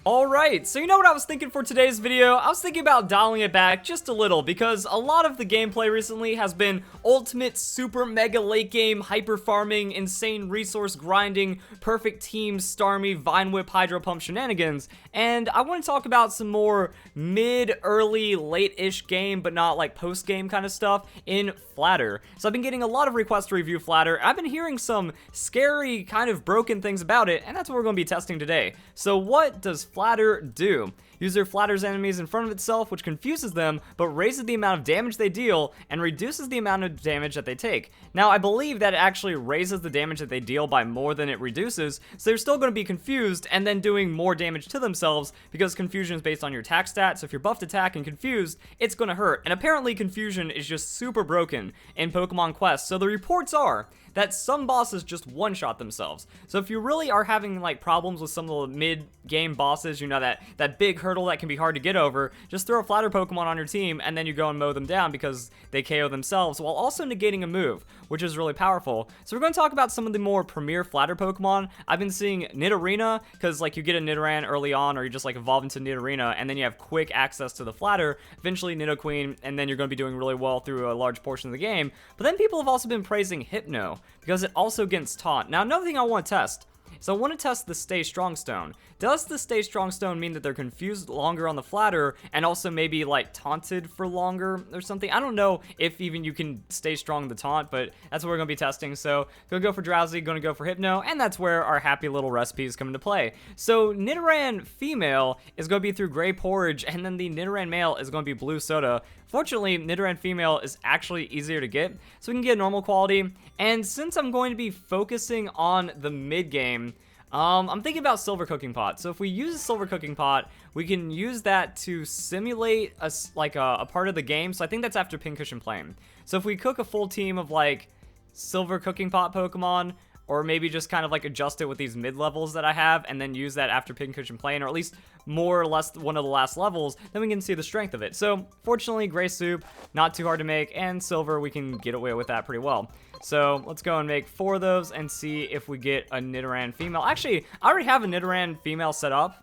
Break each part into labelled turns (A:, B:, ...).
A: Alright, so you know what I was thinking for today's video? I was thinking about dialing it back just a little because a lot of the gameplay recently has been ultimate super mega late game, hyper farming, insane resource grinding, perfect team, Starmie, Vine Whip, Hydro Pump shenanigans, and I want to talk about some more mid, early, late-ish game, but not like post-game kind of stuff in Flatter. So I've been getting a lot of requests to review Flatter. I've been hearing some scary, kind of broken things about it, and that's what we're going to be testing today. So what does Flatter do? User flatters enemies in front of itself, which confuses them, but raises the amount of damage they deal and reduces the amount of damage that they take. Now, I believe that it actually raises the damage that they deal by more than it reduces, so they're still going to be confused and then doing more damage to themselves because confusion is based on your attack stat, so if you're buffed attack and confused, it's going to hurt. And apparently confusion is just super broken in Pokemon Quest, so the reports are that some bosses just one-shot themselves. So if you really are having like problems with some of the mid-game bosses, you know, that big hurdle that can be hard to get over, just throw a Flatter Pokemon on your team and then you go and mow them down because they KO themselves while also negating a move, which is really powerful. So we're going to talk about some of the more premier Flatter Pokemon. I've been seeing Nidorina, because like you get a Nidoran early on, or you just like evolve into Nidorina, and then you have quick access to the Flatter, eventually Nidoqueen, and then you're going to be doing really well through a large portion of the game. But then people have also been praising Hypno, because it also gets taunt. Now, another thing I want to test. So I want to test the Stay Strong Stone. Does the Stay Strong Stone mean that they're confused longer on the Flatter and also maybe like taunted for longer or something? I don't know if even you can stay strong the taunt, but that's what we're going to be testing. So gonna go for Drowsy, gonna go for Hypno, and that's where our happy little recipes come into play. So Nidoran female is going to be through Gray Porridge, and then the Nidoran male is going to be Blue Soda. Fortunately, Nidoran female is actually easier to get, so we can get normal quality. And since I'm going to be focusing on the mid game, I'm thinking about Silver Cooking Pot. So if we use a Silver Cooking Pot, we can use that to simulate a part of the game. So I think that's after Pincushion Plain. So if we cook a full team of like Silver Cooking Pot Pokemon, or maybe just kind of like adjust it with these mid levels that I have and then use that after Pincushion Plain, or at least more or less one of the last levels, then we can see the strength of it. So fortunately, Gray Soup, not too hard to make, and Silver, we can get away with that pretty well. So let's go and make 4 of those and see if we get a Nidoran female. Actually, I already have a Nidoran female set up,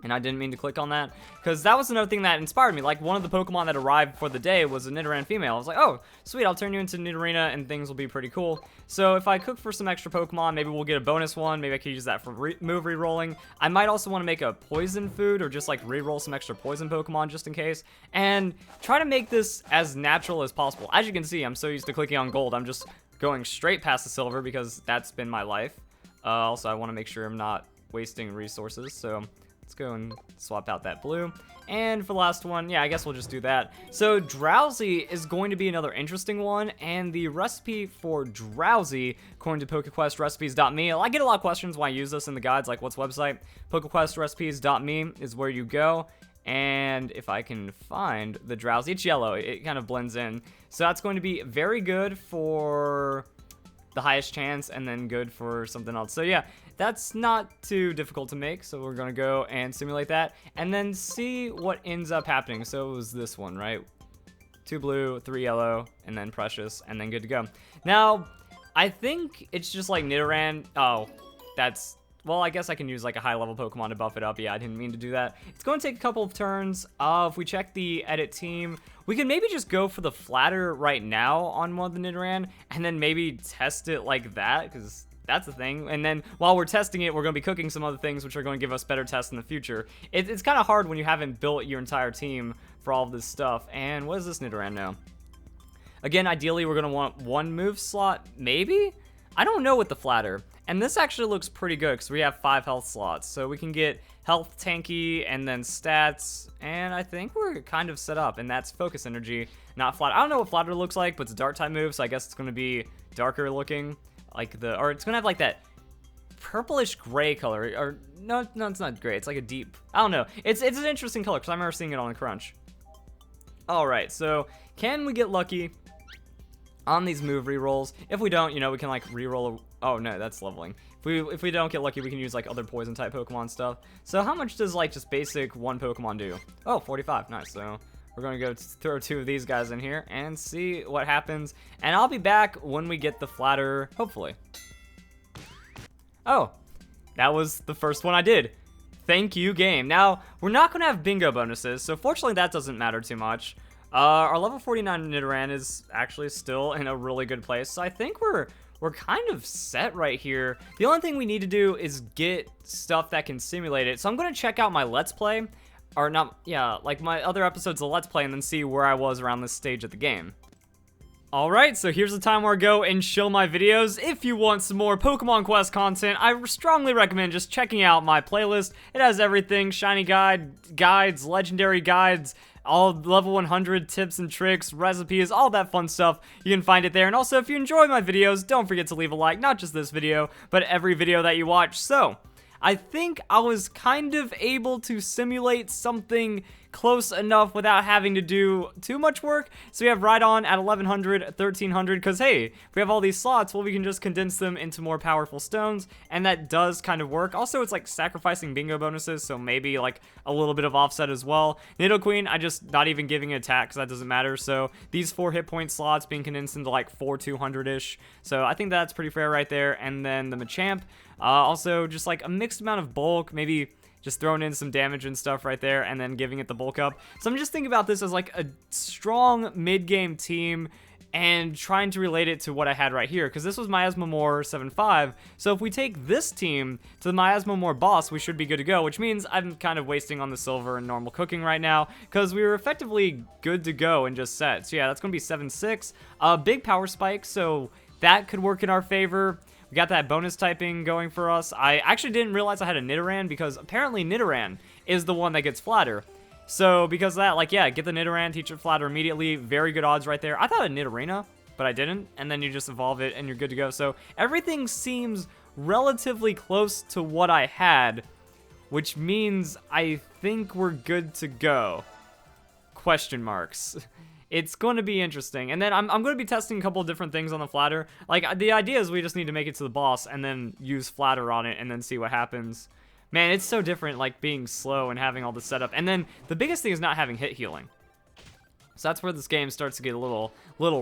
A: and I didn't mean to click on that, because that was another thing that inspired me. Like, one of the Pokemon that arrived for the day was a Nidoran female. I was like, oh, sweet, I'll turn you into Nidorina, and things will be pretty cool. So if I cook for some extra Pokemon, maybe we'll get a bonus one. Maybe I could use that for move re-rolling. I might also want to make a poison food, or just, like, re-roll some extra poison Pokemon just in case, and try to make this as natural as possible. As you can see, I'm so used to clicking on gold, I'm just going straight past the silver, because that's been my life. Also, I want to make sure I'm not wasting resources, so let's go and swap out that blue. And for the last one, yeah, I guess we'll just do that. So Drowsy is going to be another interesting one, and the recipe for Drowsy, according to PokeQuestRecipes.me, I get a lot of questions why I use this in the guides, like what's website? PokeQuestRecipes.me is where you go. And if I can find the Drowsy, it's yellow, it kind of blends in. So that's going to be very good for the highest chance, and then good for something else. So yeah, that's not too difficult to make, so we're gonna go and simulate that and then see what ends up happening. So it was this one, right? 2 blue, 3 yellow, and then Precious, and then good to go. Now, I think it's just like Nidoran. Oh, that's, well, I guess I can use like a high level Pokemon to buff it up. Yeah, I didn't mean to do that. It's going to take a couple of turns. If we check the edit team, we can maybe just go for the Flatter right now on one of the Nidoran, and then maybe test it like that, because that's the thing. And then while we're testing it, we're going to be cooking some other things, which are going to give us better tests in the future. It's kind of hard when you haven't built your entire team for all of this stuff. And what is this Nidoran now? Again, ideally, we're going to want 1 move slot, maybe? I don't know with the Flatter. And this actually looks pretty good because we have 5 health slots. So we can get health, tanky, and then stats. And I think we're kind of set up. And that's focus energy, not Flatter. I don't know what Flatter looks like, but it's a dark type move. So I guess it's going to be darker looking. Like or it's going to have like that purplish gray color. Or no, it's not gray. It's like a deep, I don't know. It's an interesting color because I remember seeing it on Crunch. All right, so can we get lucky on these move rerolls? If we don't, you know, we can like reroll. Oh no, that's leveling. If we don't get lucky, we can use like other poison type Pokemon stuff. So how much does like just basic 1 Pokemon do? Oh, 45. Nice. So we're gonna go throw 2 of these guys in here and see what happens. And I'll be back when we get the Flatter, hopefully. Oh, that was the first one I did. Thank you, game. Now, we're not going to have bingo bonuses, so fortunately that doesn't matter too much. Our level 49 Nidoran is actually still in a really good place, so I think we're kind of set right here. The only thing we need to do is get stuff that can simulate it. So I'm going to check out my Let's Play, or not, yeah, like my other episodes of Let's Play, and then see where I was around this stage of the game. Alright, so here's the time where I go and show my videos. If you want some more Pokemon Quest content, I strongly recommend just checking out my playlist. It has everything, shiny guides, legendary guides, all level 100 tips and tricks, recipes, all that fun stuff. You can find it there. And also, if you enjoy my videos, don't forget to leave a like, not just this video, but every video that you watch. So, I think I was kind of able to simulate something close enough without having to do too much work. So we have Rhydon at 1100, 1300, because hey, if we have all these slots, well, we can just condense them into more powerful stones, and that does kind of work. Also, it's like sacrificing bingo bonuses, so maybe like a little bit of offset as well. Nidoqueen, I just not even giving an attack, because that doesn't matter. So these 4 hit point slots being condensed into like 4 200-ish. So I think that's pretty fair right there. And then the Machamp, also just like a mixed amount of bulk, maybe just throwing in some damage and stuff right there, and then giving it the bulk up. So I'm just thinking about this as like a strong mid-game team, and trying to relate it to what I had right here, because this was Miasma 7.5. So if we take this team to the Miasma boss, we should be good to go, which means I'm kind of wasting on the silver and normal cooking right now, because we were effectively good to go and just set. So yeah, that's going to be 7.6. Big power spike, so that could work in our favor. We got that bonus typing going for us. I actually didn't realize I had a Nidoran, because apparently Nidoran is the one that gets Flatter. So because of that, like, yeah, get the Nidoran, teach it Flatter immediately. Very good odds right there. I thought a Nidorina, but I didn't. And then you just evolve it and you're good to go. So everything seems relatively close to what I had, which means I think we're good to go. Question marks. It's going to be interesting. And then I'm going to be testing a couple of different things on the Flatter. Like, the idea is we just need to make it to the boss and then use Flatter on it and then see what happens. Man, it's so different, like, being slow and having all the setup. And then the biggest thing is not having hit healing. So that's where this game starts to get a little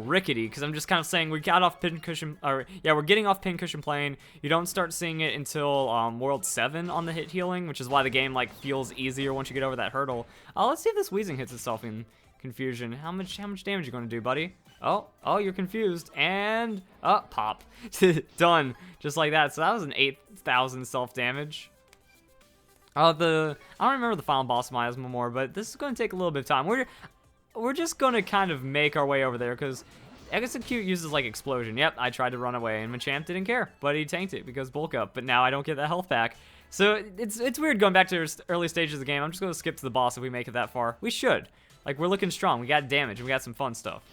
A: rickety, because I'm just kind of saying we got off Pincushion, or yeah, we're getting off Pincushion Plain. You don't start seeing it until World 7 on the hit healing, which is why the game, like, feels easier once you get over that hurdle. Let's see if this Weezing hits itself in Confusion. How much damage are you going to do, buddy? Oh, you're confused. And, pop. Done. Just like that. So that was an 8,000 self-damage. I don't remember the final boss of Miasma more, but this is going to take a little bit of time. We're just going to kind of make our way over there, because Execute uses, like, Explosion. Yep, I tried to run away, and Machamp didn't care, but he tanked it because bulk up. But now I don't get that health back. So it's weird going back to early stages of the game. I'm just going to skip to the boss if we make it that far. We should. Like, we're looking strong. We got damage, and we got some fun stuff.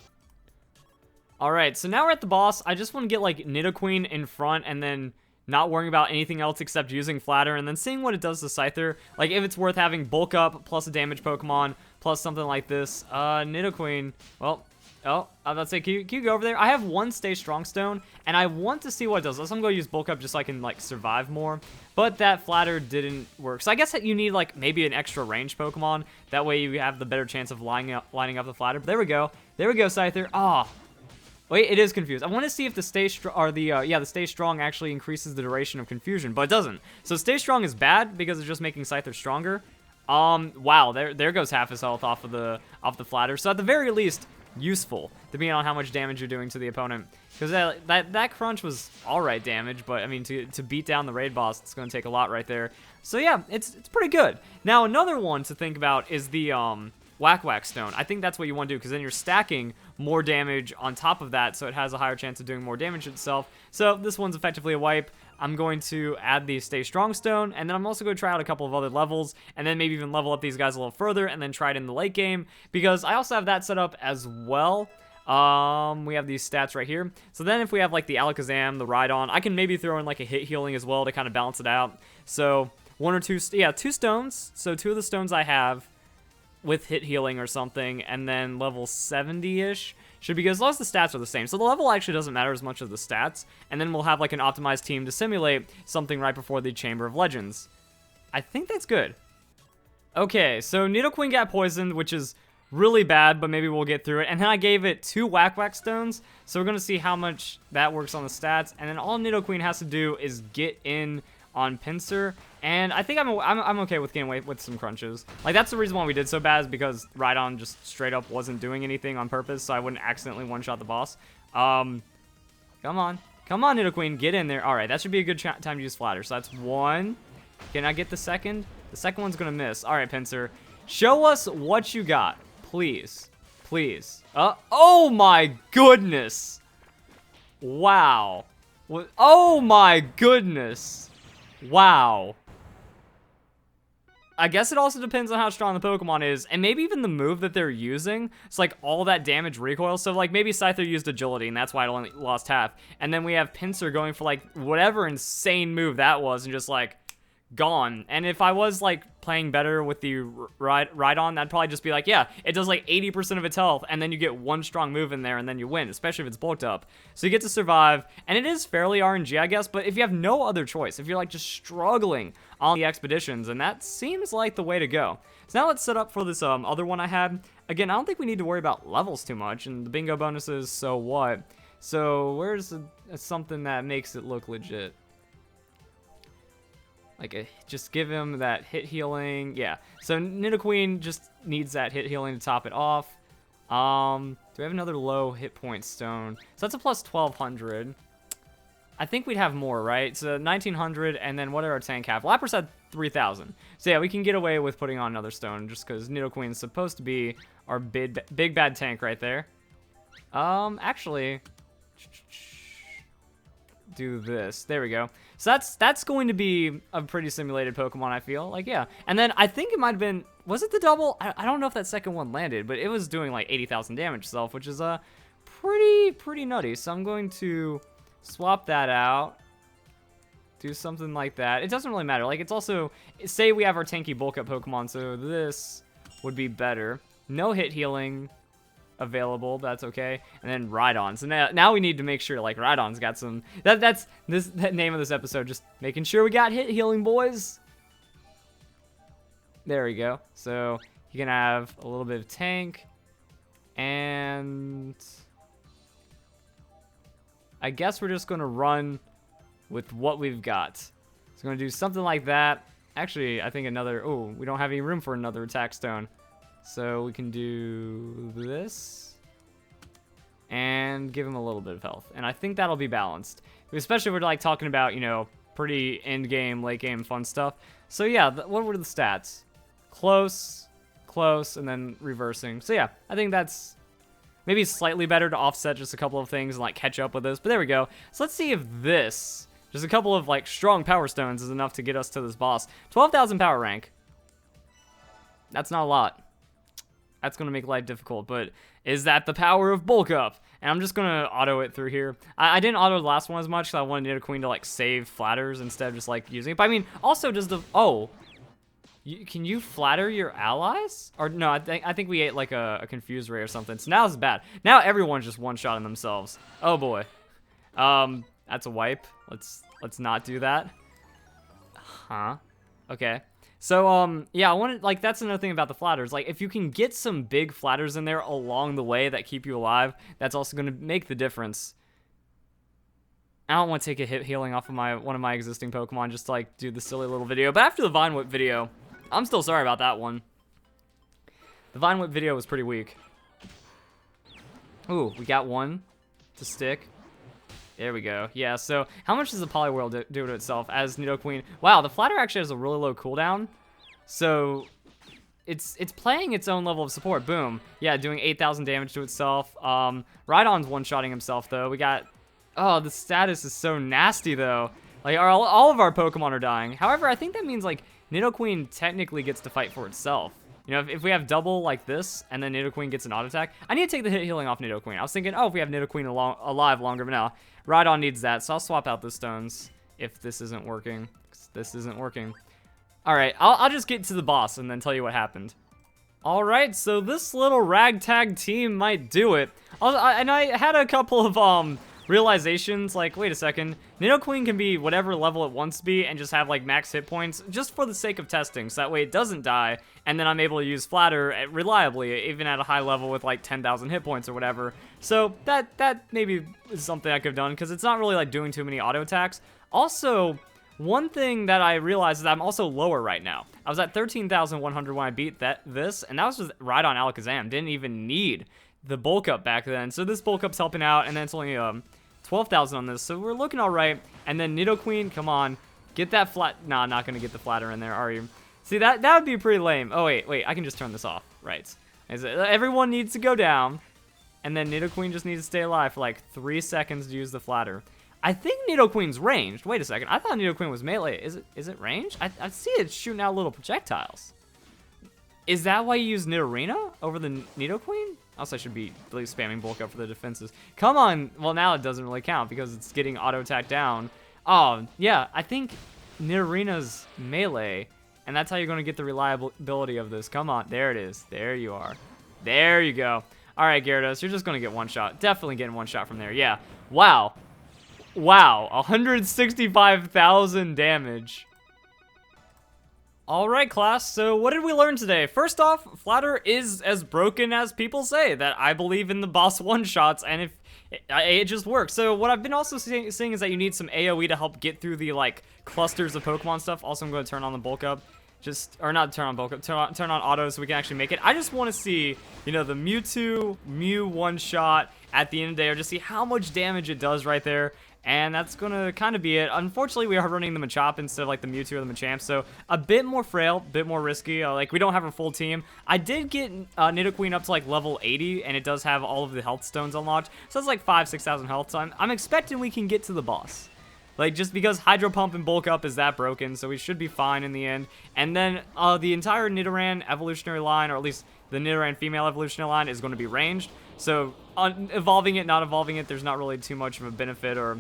A: Alright, so now we're at the boss. I just want to get, like, Nidoqueen in front, and then not worrying about anything else except using Flatter, and then seeing what it does to Scyther. Like, if it's worth having bulk up, plus a damage Pokemon, plus something like this. Nidoqueen, well, I was about to say, can you go over there? I have one Stay Strong Stone, and I want to see what it does. I'm going to use bulk up just so I can, like, survive more. But that Flatter didn't work. So I guess that you need, like, maybe an extra range Pokemon. That way you have the better chance of lining up the Flatter. But there we go. There we go, Scyther. Wait, it is confused. I want to see if the Stay Strong actually increases the duration of confusion, but it doesn't. So Stay Strong is bad because it's just making Scyther stronger. Wow, there goes half his health off the Flatter. So at the very least, useful, depending on how much damage you're doing to the opponent. Because that crunch was alright damage, but I mean, to beat down the raid boss, it's going to take a lot right there. So yeah, it's pretty good. Now, another one to think about is the Whack Stone. I think that's what you want to do, because then you're stacking more damage on top of that, so it has a higher chance of doing more damage itself. So this one's effectively a wipe. I'm going to add the Stay Strong Stone, and then I'm also going to try out a couple of other levels, and then maybe even level up these guys a little further, and then try it in the late game, because I also have that set up as well. We have these stats right here. So then if we have, like, the Alakazam, the Rhydon, I can maybe throw in, like, a hit healing as well to kind of balance it out. So two stones. So 2 of the stones I have with hit healing or something, and then level 70-ish should be good, as long as the stats are the same. So the level actually doesn't matter as much as the stats, and then we'll have, like, an optimized team to simulate something right before the Chamber of Legends. I think that's good. Okay, so Nidoqueen got poisoned, which is really bad, but maybe we'll get through it. And then I gave it 2 Whack Stones, so we're going to see how much that works on the stats. And then all Nidoqueen has to do is get in on Pinsir, And I think I'm okay with getting away with some crunches. Like, that's the reason why we did so bad, is because Rhydon just straight up wasn't doing anything on purpose, so I wouldn't accidentally one-shot the boss. Come on. Come on, Nidoqueen, get in there. All right, that should be a good time to use Flatter. So that's one. Can I get the second? The second one's going to miss. All right, Pinsir. Show us what you got. Please. Please. Oh, my goodness. Wow. Oh, my goodness. Wow. I guess it also depends on how strong the Pokemon is, and maybe even the move that they're using. It's like all that damage recoil. So like maybe Scyther used agility, and that's why it only lost half. And then we have Pinsir going for like whatever insane move that was, and just like gone. And if I was like playing better with the Rhydon, that'd probably just be like, yeah, it does like 80% of its health, and then you get one strong move in there, and then you win, especially if it's bulked up. So you get to survive, and it is fairly RNG, I guess, but if you have no other choice, if you're like just struggling on the expeditions, and that seems like the way to go. So now let's set up for this other one I had. Again, I don't think we need to worry about levels too much, and the bingo bonuses, so what? So where's something that makes it look legit? Like, just give him that hit healing. Yeah, so Nidoqueen just needs that hit healing to top it off. Do we have another low hit point stone? So that's a plus 1200. I think we'd have more, right? So 1900, and then what did our tank have? Lapras had 3000. So yeah, we can get away with putting on another stone just because Nidoqueen's supposed to be our big bad tank right there. Actually, do this. There we go. So that's going to be a pretty simulated Pokemon, I feel. Like, yeah. And then I think it might have been, was it the double? I don't know if that second one landed, but it was doing like 80,000 damage itself, which is pretty nutty. So I'm going to swap that out. Do something like that. It doesn't really matter. Like, it's also, say we have our tanky bulk up Pokemon, so this would be better. No hit healing available, but that's okay. And then Rhydon. So now we need to make sure like Rhydon's got some, that's that name of this episode, just making sure we got hit healing, boys. There we go. So you can have a little bit of tank, and I guess we're just gonna run with what we've got. So we're gonna do something like that. Actually, I think another, oh, we don't have any room for another attack stone. So we can do this and give him a little bit of health. And I think that'll be balanced, especially if we're like talking about, you know, pretty end game, late game fun stuff. So yeah, what were the stats? Close, close, and then reversing. So yeah, I think that's maybe slightly better to offset just a couple of things and like catch up with this. But there we go. So let's see if this, just a couple of like strong power stones is enough to get us to this boss. 12,000 power rank. That's not a lot. That's going to make life difficult, but is that the power of bulk up? And I'm just going to auto it through here. I didn't auto the last one as much, because I wanted Nidoqueen to like save flatters instead of just like using it. But I mean, also does the, can you flatter your allies? Or no, I think we ate like a confused ray or something. So now it's bad. Now everyone's just one-shotting themselves. Oh boy. That's a wipe. Let's not do that. Huh? Okay. So, yeah, I wanted, like, that's another thing about the flatters. Like, if you can get some big flatters in there along the way that keep you alive, that's also going to make the difference. I don't want to take a hit healing off of one of my existing Pokemon just to, like, do the silly little video. But after the Vine Whip video, I'm still sorry about that one. The Vine Whip video was pretty weak. Ooh, we got one to stick. There we go. Yeah, so how much does the Poliwhirl do to itself as Nidoqueen? Wow, the Flatter actually has a really low cooldown. So it's playing its own level of support. Boom. Yeah, doing 8,000 damage to itself. Rhydon's one-shotting himself, though. We got... Oh, the status is so nasty, though. Like, all of our Pokemon are dying. However, I think that means, like, Nidoqueen technically gets to fight for itself. You know, if we have double like this, and then Nidoqueen gets an auto attack, I need to take the hit healing off Nidoqueen. I was thinking, oh, if we have Nidoqueen alive longer, but now Rhydon needs that, so I'll swap out the stones if this isn't working. This isn't working. All right, I'll just get to the boss and then tell you what happened. All right, so this little ragtag team might do it. And I had a couple of realizations, like, wait a second, Nidoqueen can be whatever level it wants to be and just have like max hit points just for the sake of testing, so that way it doesn't die, and then I'm able to use Flatter reliably, even at a high level with like 10,000 hit points or whatever. So that maybe is something I could have done, because it's not really like doing too many auto attacks. Also, one thing that I realized is I'm also lower right now. I was at 13,100 when I beat this, and that was just right on Alakazam. Didn't even need the bulk up back then. So this bulk up's helping out, and then it's only 12,000 on this. So we're looking all right. And then Nidoqueen, come on. Get that flat. Nah, not going to get the flatter in there, are you? See, that would be pretty lame. Oh, wait. I can just turn this off. Right. Everyone needs to go down. And then Nidoqueen just needs to stay alive for like 3 seconds to use the flatter. I think Nidoqueen's ranged. Wait a second. I thought Nidoqueen was melee. Is it ranged? I see it shooting out little projectiles. Is that why you use Nidorina over the Nidoqueen? Also, I should be at least spamming bulk up for the defenses. Come on. Well, now it doesn't really count because it's getting auto attack down. Oh, yeah. I think Nidorina's melee, and that's how you're going to get the reliability of this. Come on. There it is. There you are. There you go. All right, Gyarados, you're just going to get one shot. Definitely getting one shot from there. Yeah. Wow. Wow. 165,000 damage. All right, class. So what did we learn today? First off, Flatter is as broken as people say. That I believe in the boss one-shots, and if it just works. So what I've been also seeing is that you need some AoE to help get through the like clusters of Pokemon stuff. Also, I'm going to turn on the bulk up. Or not turn on bulk up, turn on auto so we can actually make it. I just want to see, you know, the Mew one-shot at the end of the day, or just see how much damage it does right there. And that's going to kind of be it. Unfortunately, we are running the Machop instead of like the Mewtwo or the Machamp, so a bit more frail, a bit more risky. Like, we don't have a full team. I did get Nidoqueen up to like level 80, and it does have all of the health stones unlocked, so that's like 5,000-6,000 health, so I'm expecting we can get to the boss. Like, just because Hydro Pump and Bulk Up is that broken, so we should be fine in the end. And then the entire Nidoran evolutionary line, or at least the Nidoran female evolutionary line, is going to be ranged. So evolving it, not evolving it, there's not really too much of a benefit or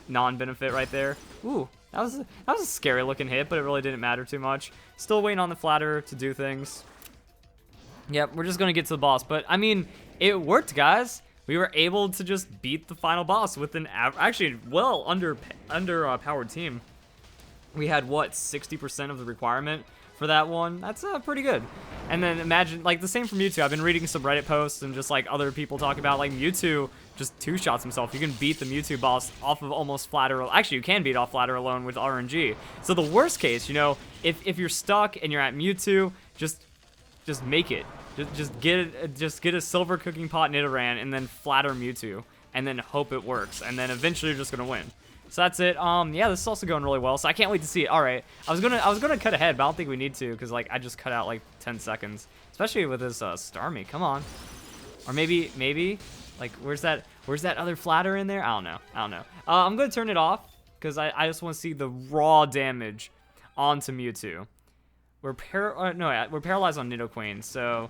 A: non-benefit right there. Ooh, that was a scary looking hit, but it really didn't matter too much. Still waiting on the Flatter to do things. Yep, we're just going to get to the boss. But, I mean, it worked, guys. We were able to just beat the final boss with an actually well powered team. We had what, 60% of the requirement for that one? That's pretty good. And then imagine, like, the same for Mewtwo. I've been reading some Reddit posts and just like other people talk about like Mewtwo just two-shots himself. You can beat the Mewtwo boss off of almost Flatter. Actually, you can beat off Flatter alone with RNG. So the worst case, you know, if you're stuck and you're at Mewtwo, just make it. Just get a silver cooking pot Nidoran and then Flatter Mewtwo and then hope it works, and then eventually you're just gonna win. So that's it. Yeah, this is also going really well, so I can't wait to see it. All right, I was gonna cut ahead, but I don't think we need to, because like I just cut out like 10 seconds, especially with this Starmie. Come on, or maybe like where's that other Flatter in there? I don't know. I'm gonna turn it off because I just want to see the raw damage onto Mewtwo. We're paralyzed on Nidoqueen, so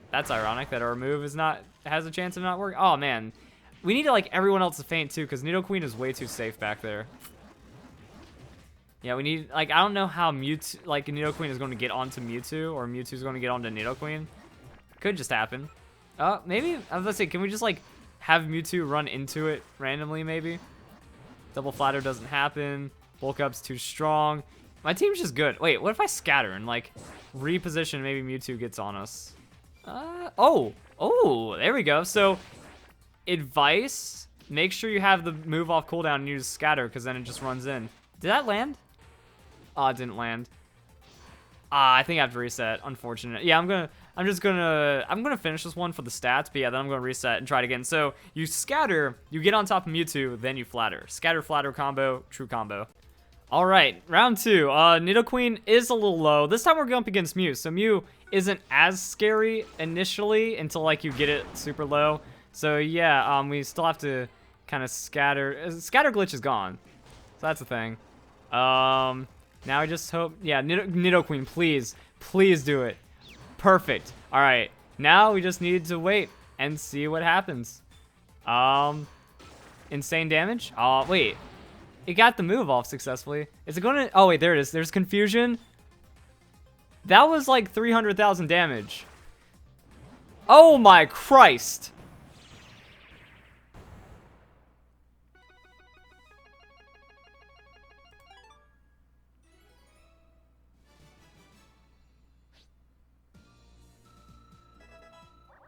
A: that's ironic that our move has a chance of not working. Oh man, we need to like everyone else to faint too, because Nidoqueen is way too safe back there. Yeah, we need, like, I don't know how Nidoqueen is going to get onto Mewtwo, or Mewtwo is going to get onto Nidoqueen. Could just happen. Maybe, I was gonna say, can we just like have Mewtwo run into it randomly maybe? Double Flatter doesn't happen. Bulk Up's too strong. My team's just good. Wait, what if I scatter and like reposition, maybe Mewtwo gets on us? Oh, there we go. So, advice, make sure you have the move off cooldown and use scatter, because then it just runs in. Did that land? Oh, it didn't land. I think I have to reset. Unfortunate. Yeah, I'm gonna finish this one for the stats, but yeah, then I'm gonna reset and try it again. So you scatter, you get on top of Mewtwo, then you flatter. Scatter, flatter combo, true combo. All right, round 2. Nidoqueen is a little low. This time we're going up against Mew. So Mew isn't as scary initially until like you get it super low. So yeah, we still have to kind of scatter. Scatter glitch is gone, so that's the thing. Now I just hope, yeah, Nidoqueen, please do it. Perfect. All right, now we just need to wait and see what happens. Insane damage. Oh wait. It got the move off successfully. Is it gonna? Oh wait, there it is. There's confusion. That was like 300,000 damage. Oh my Christ.